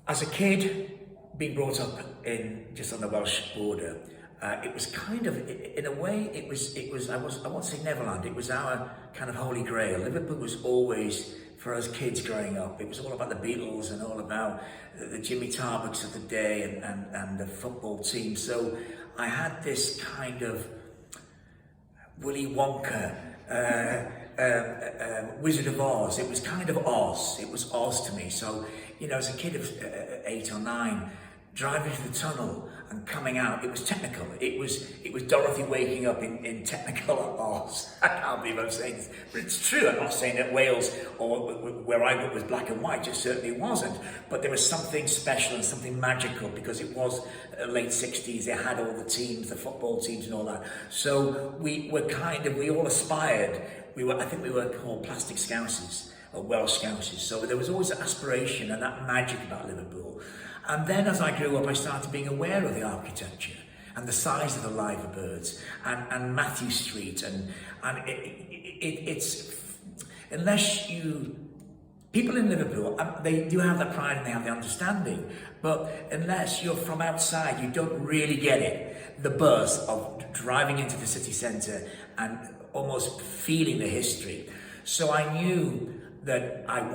As a kid, being brought up in just on the Welsh border, it was kind of, in a way, it was. I won't say Neverland. It was our kind of holy grail. Liverpool was always, for us kids growing up, it was all about the Beatles and all about the Jimmy Tarbecks of the day and the football team. So I had this kind of Willy Wonka, Wizard of Oz. It was kind of Oz. It was Oz to me. So, you know, as a kid of 8 or 9, driving through the tunnel and coming out, it was technical. It was Dorothy waking up in technical Oz. I can't believe I'm saying this, but it's true. I'm not saying that Wales or where I grew up was black and white. It certainly wasn't. But there was something special and something magical because it was late 60s. It had all the teams, the football teams and all that. So we all aspired. I think we were called plastic Scousers or Welsh Scousers. So there was always an aspiration and that magic about Liverpool. And then as I grew up, I started being aware of the architecture and the size of the liver birds and Matthew Street. And it's, unless people in Liverpool, they do have the pride and they have the understanding, but unless you're from outside, you don't really get it. The buzz of driving into the city centre and almost feeling the history. So I knew that I'd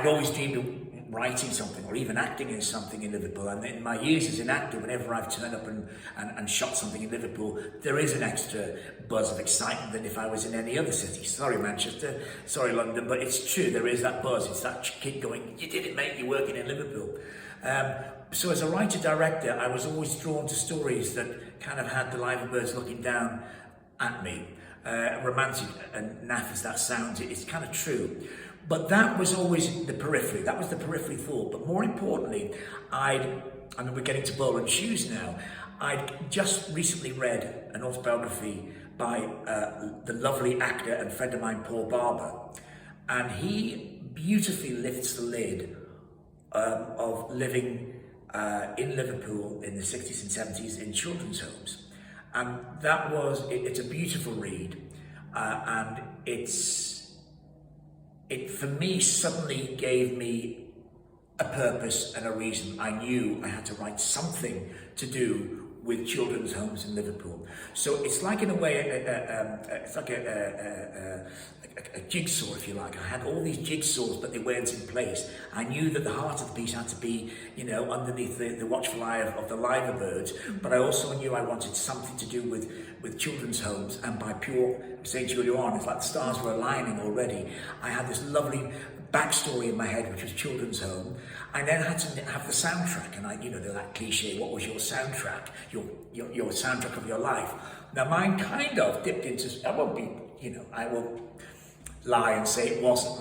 always dreamed of writing something or even acting in something in Liverpool. And in my years as an actor, whenever I've turned up and shot something in Liverpool, there is an extra buzz of excitement than if I was in any other city. Sorry Manchester, sorry London, but it's true, there is that buzz. It's that kid going, you did it mate, you're working in Liverpool. So as a writer-director, I was always drawn to stories that kind of had the liver birds looking down at me. Romantic and naff as that sounds, it's kind of true. But that was always the periphery. That was the periphery thought. But more importantly, we're getting to Bolan's shoes now. I'd just recently read an autobiography by the lovely actor and friend of mine, Paul Barber. And he beautifully lifts the lid of living in Liverpool in the 60s and 70s in children's homes. And it's a beautiful read. And it for me suddenly gave me a purpose and a reason. I knew I had to write something to do with children's homes in Liverpool. So it's like, in a way, it's like a jigsaw, if you like. I had all these jigsaws, but they weren't in place. I knew that the heart of the piece had to be, you know, underneath the watchful eye of the liver birds, but I also knew I wanted something to do with children's homes, and by pure, I'm saying to you earlier on, it's like the stars were aligning already. I had this lovely backstory in my head, which was children's home. I then had to have the soundtrack, and that cliche, what was your soundtrack? Your soundtrack of your life. Now mine kind of dipped into, I won't lie and say it wasn't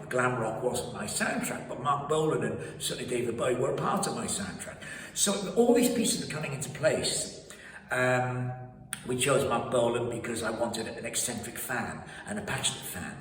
glam rock wasn't my soundtrack, but Mark Bolan and certainly David Bowie were a part of my soundtrack. So all these pieces are coming into place. We chose Mark Bolan because I wanted an eccentric fan and a passionate fan.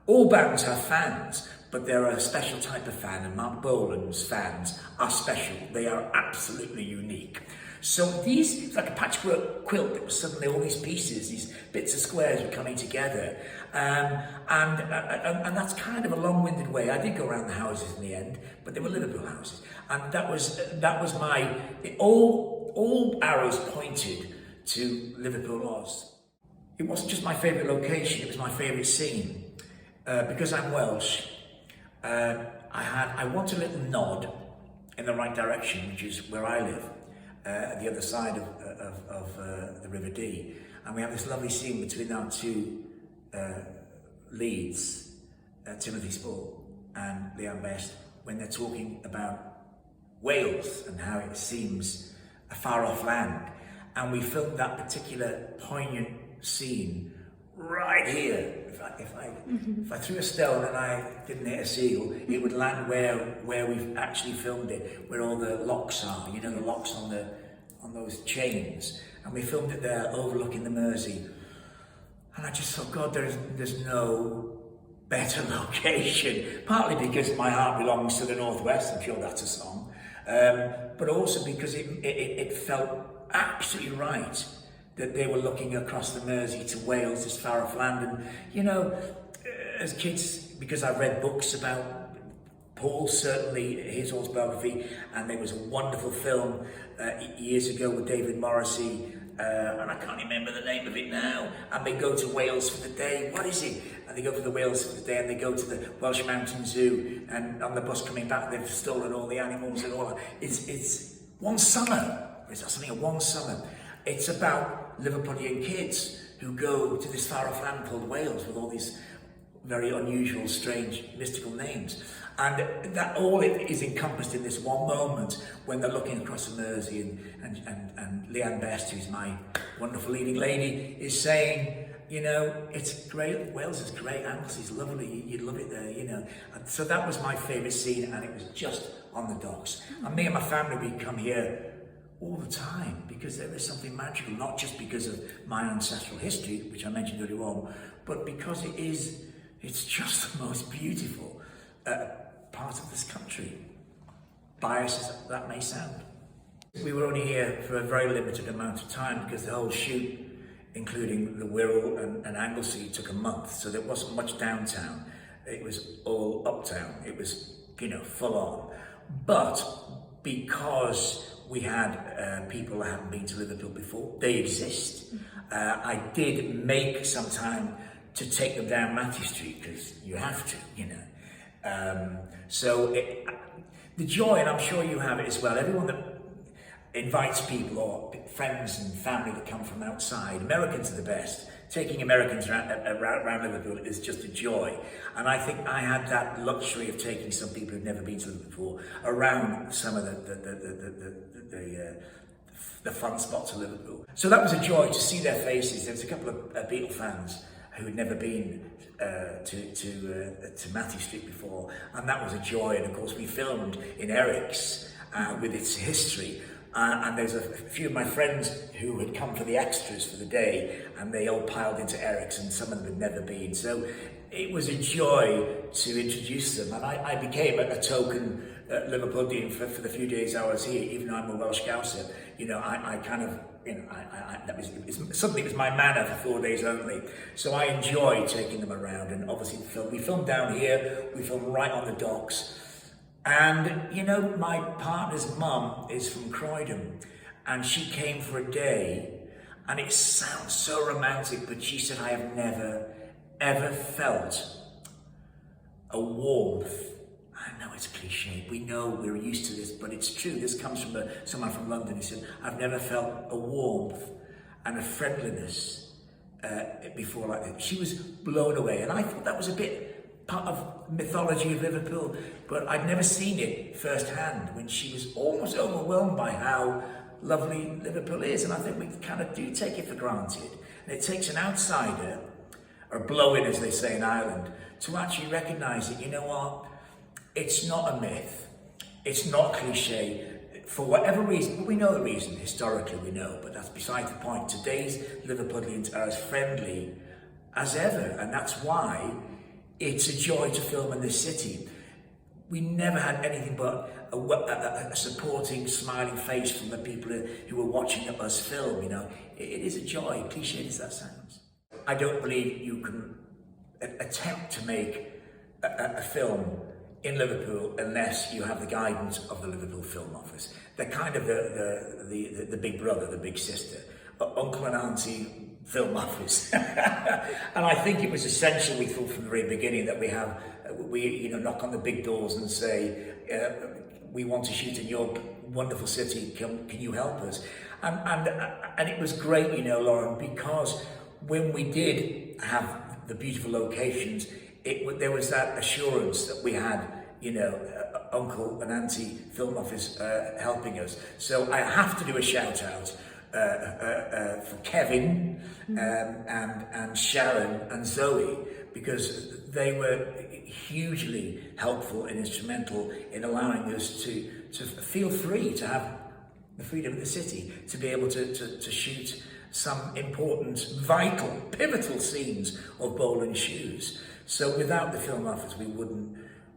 All bands have fans, but they're a special type of fan, and Mark Bolan's fans are special. They are absolutely unique. So it's like a patchwork quilt. It was suddenly all these pieces, these bits of squares were coming together. And that's kind of a long-winded way. I did go around the houses in the end, but they were Liverpool houses. And that was all arrows pointed to Liverpool Oz. It wasn't just my favourite location, it was my favourite scene. Because I'm Welsh, I want a little nod in the right direction, which is where I live, at the other side of the River Dee. And we have this lovely scene between our two leads, Timothy Spall and Leanne Best, when they're talking about Wales and how it seems a far-off land. And we filmed that particular poignant scene right here. If I threw a stone and I didn't hit a seal, it would land where we've actually filmed it, where all the locks are, the locks on those chains. And we filmed it there overlooking the Mersey. And I just thought, God, there's no better location. Partly because my heart belongs to the Northwest, I'm sure that's a song. But also because it felt absolutely right that they were looking across the Mersey to Wales, this far-off land. And, as kids, because I've read books about Paul, certainly his autobiography, and there was a wonderful film years ago with David Morrissey, and I can't remember the name of it now, and they go to Wales for the day. What is it? And they go for the Wales for the day, and they go to the Welsh Mountain Zoo, and on the bus coming back they've stolen all the animals and all that. It's One Summer. Is that something? One Summer. It's about Liverpudlian kids who go to this far off land called Wales with all these very unusual, strange, mystical names. And that all it is encompassed in this one moment when they're looking across the Mersey and Leanne Best, who's my wonderful leading lady, is saying, you know, it's great, Wales is great, Anglesy's lovely, you'd love it there, you know. And so that was my favourite scene, and it was just on the docks. And me and my family, we come here all the time because there is something magical, not just because of my ancestral history, which I mentioned earlier on, but because it's just the most beautiful part of this country, biased as that may sound. We were only here for a very limited amount of time because the whole shoot, including the Wirral and Anglesey, took a month, so there wasn't much downtown. It was all uptown. It was, you know, full on. But because we had people that hadn't been to Liverpool before, they exist. I did make some time to take them down Matthew Street because you have to, you know. The joy, and I'm sure you have it as well, everyone that invites people or friends and family that come from outside, Americans are the best. Taking Americans around Liverpool is just a joy. And I think I had that luxury of taking some people who'd never been to Liverpool before around some of the fun spots of Liverpool. So that was a joy to see their faces. There was a couple of Beatle fans who had never been to Matthew Street before, and that was a joy. And of course we filmed in Eric's with its history, and there's a few of my friends who had come for the extras for the day, and they all piled into Eric's, and some of them had never been. So it was a joy to introduce them, and I became a token Liverpudlian for the few days I was here, even though I'm a Welsh Scouser. You know, I kind of, you know, that was something that was my manner for 4 days only. So I enjoy taking them around, and obviously we filmed down here, we filmed right on the docks. And, you know, my partner's mum is from Croydon, and she came for a day, and it sounds so romantic, but she said, I have never, ever felt a warmth. I know it's cliche, we know we're used to this, but it's true. This comes from someone from London. He said, I've never felt a warmth and a friendliness before like that. She was blown away, and I thought that was a bit part of mythology of Liverpool, but I'd never seen it firsthand when she was almost overwhelmed by how lovely Liverpool is. And I think we kind of do take it for granted. And it takes an outsider, or blow-in as they say in Ireland, to actually recognise that, you know what, it's not a myth, it's not cliche. For whatever reason, we know the reason, historically we know, but that's beside the point. Today's Liverpudlians are as friendly as ever, and that's why it's a joy to film in this city. We never had anything but a supporting, smiling face from the people who were watching us film, you know. It is a joy, cliche as that sounds. I don't believe you can attempt to make a film in Liverpool unless you have the guidance of the Liverpool Film Office. They're kind of the big brother, the big sister, uncle and auntie Film Office. And I think it was essential, we thought from the very beginning, that we knock on the big doors and say, we want to shoot in your wonderful city, can you help us? And it was great, you know, Lauren, because when we did have the beautiful locations, there was that assurance that we had, you know, Uncle and Auntie Film Office helping us. So I have to do a shout out for Kevin and Sharon and Zoe, because they were hugely helpful and instrumental in allowing us to feel free, to have the freedom of the city, to be able to shoot some important, vital, pivotal scenes of Bolan shoes. So without the Film Office,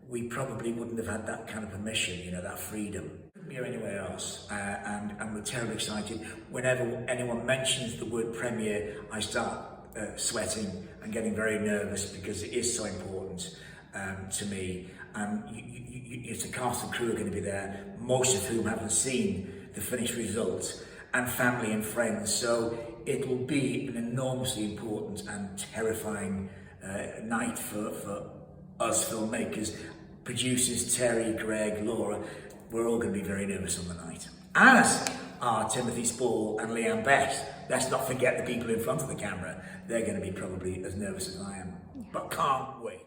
we probably wouldn't have had that kind of permission, you know, that freedom. Here anywhere else, and we're terribly excited. Whenever anyone mentions the word premiere, I start sweating and getting very nervous because it is so important to me. and it's a cast and crew are going to be there, most of whom haven't seen the finished result, and family and friends. So it will be an enormously important and terrifying night for us filmmakers, producers Terry, Greg, Laura. We're all going to be very nervous on the night. As are Timothy Spall and Leanne Best. Let's not forget the people in front of the camera. They're going to be probably as nervous as I am, but can't wait.